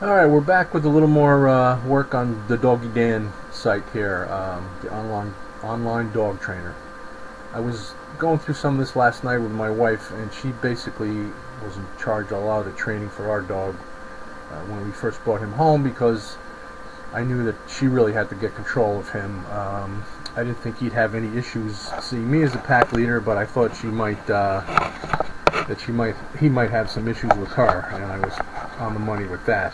Alright, we're back with a little more work on the Doggy Dan site here, the online dog trainer. I was going through some of this last night with my wife, and she basically was in charge of a lot of the training for our dog when we first brought him home, because I knew that she really had to get control of him. I didn't think he'd have any issues seeing me as a pack leader, but I thought he might have some issues with her, and I was on the money with that.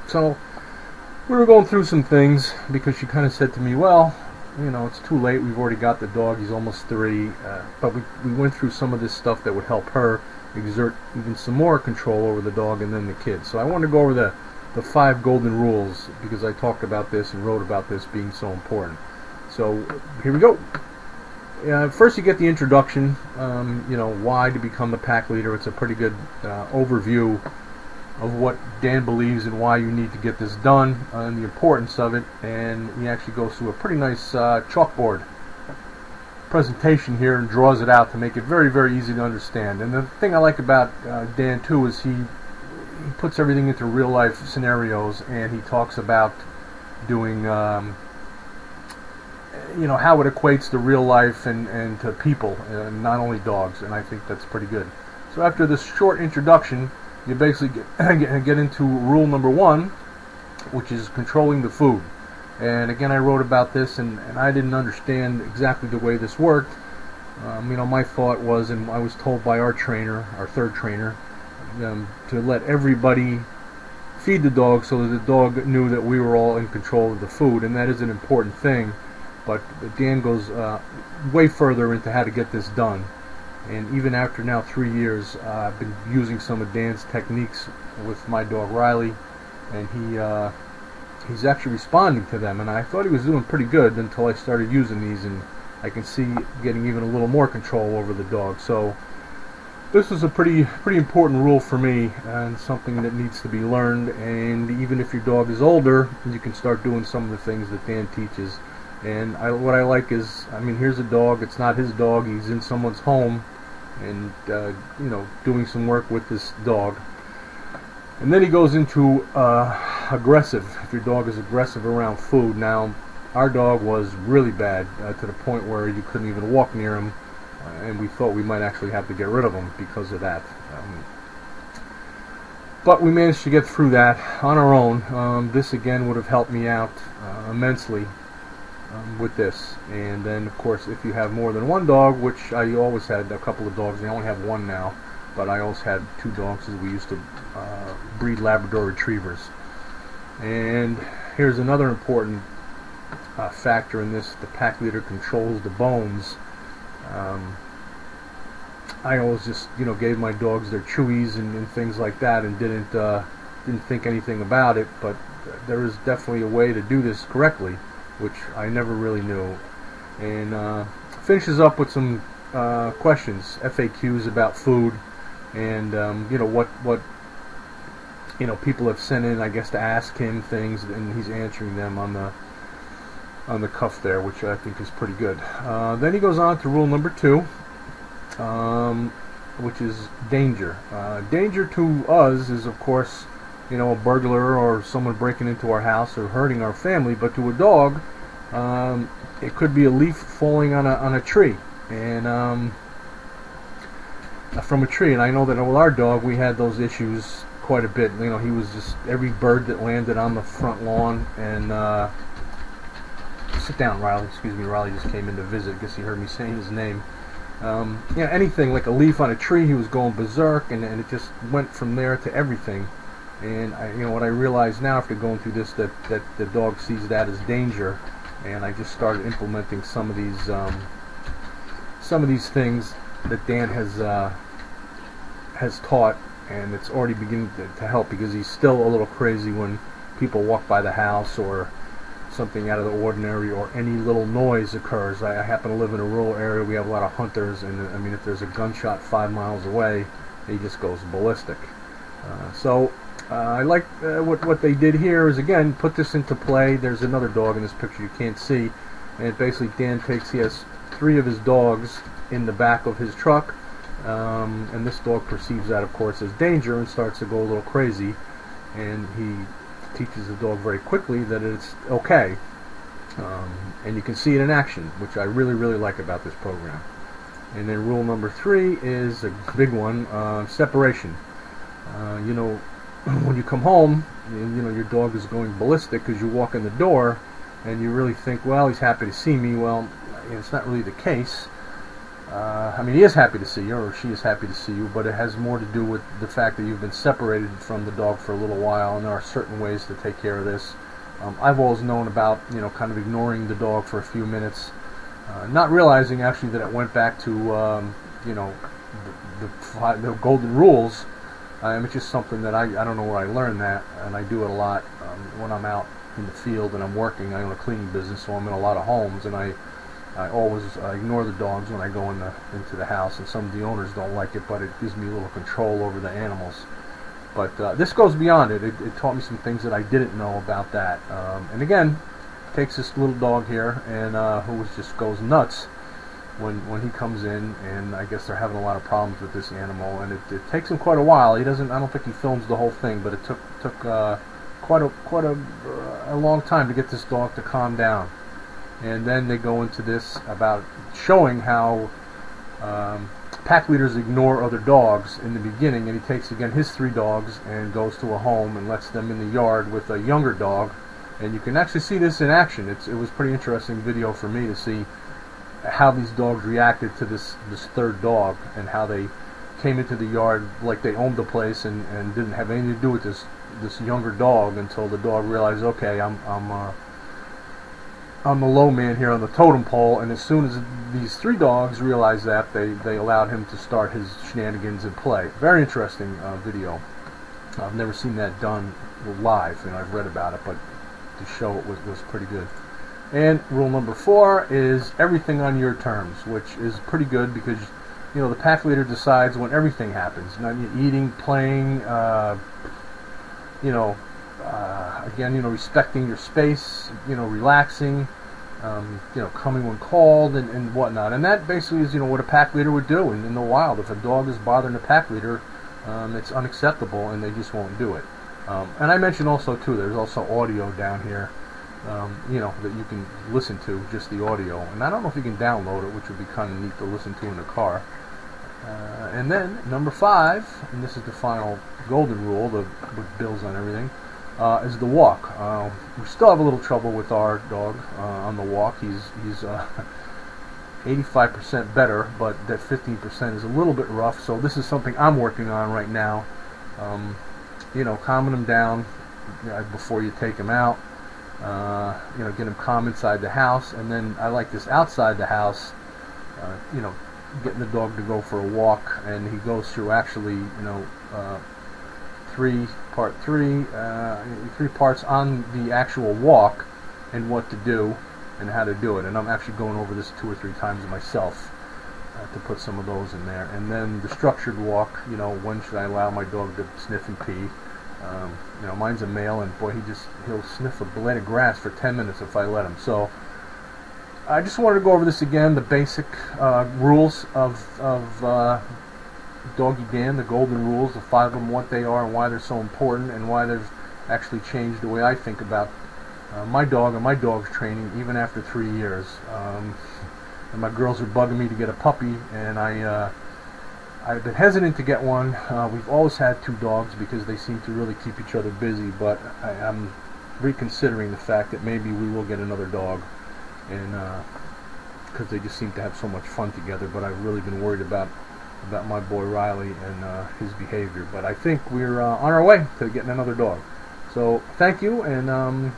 So we were going through some things, because she kind of said to me, well, you know, it's too late, we've already got the dog, he's almost 3, but we went through some of this stuff that would help her exert even some more control over the dog and then the kids. So I wanted to go over the 5 golden rules, because I talked about this and wrote about this being so important. So here we go. First you get the introduction, you know, why to become a pack leader. It's a pretty good overview of what Dan believes and why you need to get this done, and the importance of it, and he actually goes through a pretty nice chalkboard presentation here and draws it out to make it very, very easy to understand. And the thing I like about Dan too is he puts everything into real life scenarios, and he talks about doing you know, how it equates to real life and to people, and not only dogs, and I think that's pretty good. So after this short introduction, you basically get into rule number 1, which is controlling the food. And again, I wrote about this, and I didn't understand exactly the way this worked. You know, my thought was, and I was told by our trainer, our 3rd trainer, to let everybody feed the dog so that the dog knew that we were all in control of the food, and that is an important thing. But Dan goes way further into how to get this done. And even after now 3 years, I've been using some of Dan's techniques with my dog Riley, and he's actually responding to them. And I thought he was doing pretty good until I started using these, and I can see getting even a little more control over the dog. So this is a pretty important rule for me, and something that needs to be learned. And even if your dog is older, you can start doing some of the things that Dan teaches. And what I like is, I mean, here's a dog, it's not his dog, he's in someone's home, and you know, doing some work with this dog. And then he goes into aggressive, if your dog is aggressive around food. Now, our dog was really bad, to the point where you couldn't even walk near him, and we thought we might actually have to get rid of him because of that. But we managed to get through that on our own. This again would have helped me out immensely with this. And then of course, if you have more than one dog, which I always had a couple of dogs, and I only have one now, but I always had 2 dogs as we used to breed Labrador retrievers. And here's another important factor in this: the pack leader controls the bones. I always just, you know, gave my dogs their chewies and things like that, and didn't think anything about it. But there is definitely a way to do this correctly, which I never really knew. And finishes up with some questions, FAQs about food, and you know, what you know, people have sent in, I guess, to ask him things, and he's answering them on the cuff there, which I think is pretty good. Then he goes on to rule number 2, which is danger. Danger to us is, of course, you know, a burglar or someone breaking into our house or hurting our family. But to a dog, it could be a leaf falling on a tree, and from a tree. And I know that with our dog, we had those issues quite a bit. You know, he was just every bird that landed on the front lawn. And sit down, Riley. Excuse me, Riley just came in to visit. I guess he heard me saying his name. Yeah, anything like a leaf on a tree, he was going berserk, and it just went from there to everything. And you know, what I realize now after going through this, that the dog sees that as danger, and I just started implementing some of these things that Dan has taught, and it's already beginning to help, because he's still a little crazy when people walk by the house or something out of the ordinary, or any little noise occurs. I happen to live in a rural area. We have a lot of hunters, and I mean, if there's a gunshot 5 miles away, he just goes ballistic. So I like what they did here is, again, put this into play. There's another dog in this picture you can't see, and basically Dan he has 3 of his dogs in the back of his truck, and this dog perceives that, of course, as danger and starts to go a little crazy. and he teaches the dog very quickly that it's okay, and you can see it in action, which I really, really like about this program. And then rule number 3 is a big one: separation. You know, when you come home, you know your dog is going ballistic because you walk in the door, and you really think, well, he's happy to see me. Well, it's not really the case. I mean, he is happy to see you, or she is happy to see you, but it has more to do with the fact that you've been separated from the dog for a little while, and there are certain ways to take care of this. I've always known about, you know, kind of ignoring the dog for a few minutes, not realizing actually that it went back to, you know, the golden rules. It's just something that I don't know where I learned that, and I do it a lot when I'm out in the field and I'm working. I own a cleaning business, so I'm in a lot of homes, and I always ignore the dogs when I go into the house, and some of the owners don't like it, but it gives me a little control over the animals. But this goes beyond it. It taught me some things that I didn't know about that. And again, it takes this little dog here, and who just goes nuts when he comes in, and I guess they're having a lot of problems with this animal, and it takes him quite a while. He doesn't. I don't think he films the whole thing, but it took quite a long time to get this dog to calm down. And then they go into this about showing how pack leaders ignore other dogs in the beginning, and he takes again his 3 dogs and goes to a home and lets them in the yard with a younger dog, and you can actually see this in action. It was a pretty interesting video for me to see how these dogs reacted to this 3rd dog, and how they came into the yard like they owned the place and didn't have anything to do with this younger dog until the dog realized, okay, I'm the low man here on the totem pole. And as soon as these 3 dogs realized that, they allowed him to start his shenanigans and play. Very interesting video. I've never seen that done live, and I've read about it, but to show it was pretty good. And rule number 4 is everything on your terms, which is pretty good because, you know, the pack leader decides when everything happens. Not eating, playing, you know, again, you know, respecting your space, you know, relaxing, you know, coming when called, and whatnot. And that basically is, you know, what a pack leader would do in the wild. If a dog is bothering a pack leader, it's unacceptable, and they just won't do it. And I mentioned also, too, there's also audio down here, you know, that you can listen to, just the audio. And I don't know if you can download it, which would be kind of neat to listen to in the car. And then, number 5, and this is the final golden rule, with bills on everything, is the walk. We still have a little trouble with our dog on the walk. He's 85% better, but that 15% is a little bit rough. So this is something I'm working on right now. You know, calming him down before you take him out. You know, get him calm inside the house, and then I like this outside the house. You know, getting the dog to go for a walk, and he goes through actually, you know, 3 parts on the actual walk and what to do and how to do it. And I'm actually going over this 2 or 3 times myself to put some of those in there. And then the structured walk, you know, when should I allow my dog to sniff and pee? You know, mine's a male, and boy, he'll sniff a blade of grass for 10 minutes if I let him. So I just wanted to go over this again, the basic rules of Doggy Dan, the golden rules, the 5 of them, what they are and why they're so important, and why they've actually changed the way I think about my dog and my dog's training, even after 3 years. And my girls are bugging me to get a puppy, and I've been hesitant to get one. We've always had 2 dogs because they seem to really keep each other busy, but I'm reconsidering the fact that maybe we will get another dog, and because they just seem to have so much fun together. But I've really been worried about my boy Riley and his behavior. But I think we're on our way to getting another dog. So thank you, and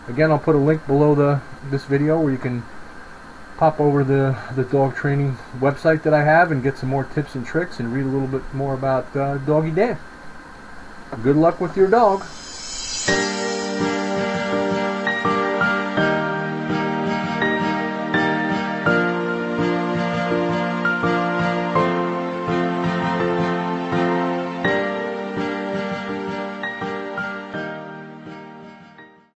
again, I'll put a link below this video where you can pop over the dog training website that I have and get some more tips and tricks and read a little bit more about Doggy Dan. Good luck with your dog.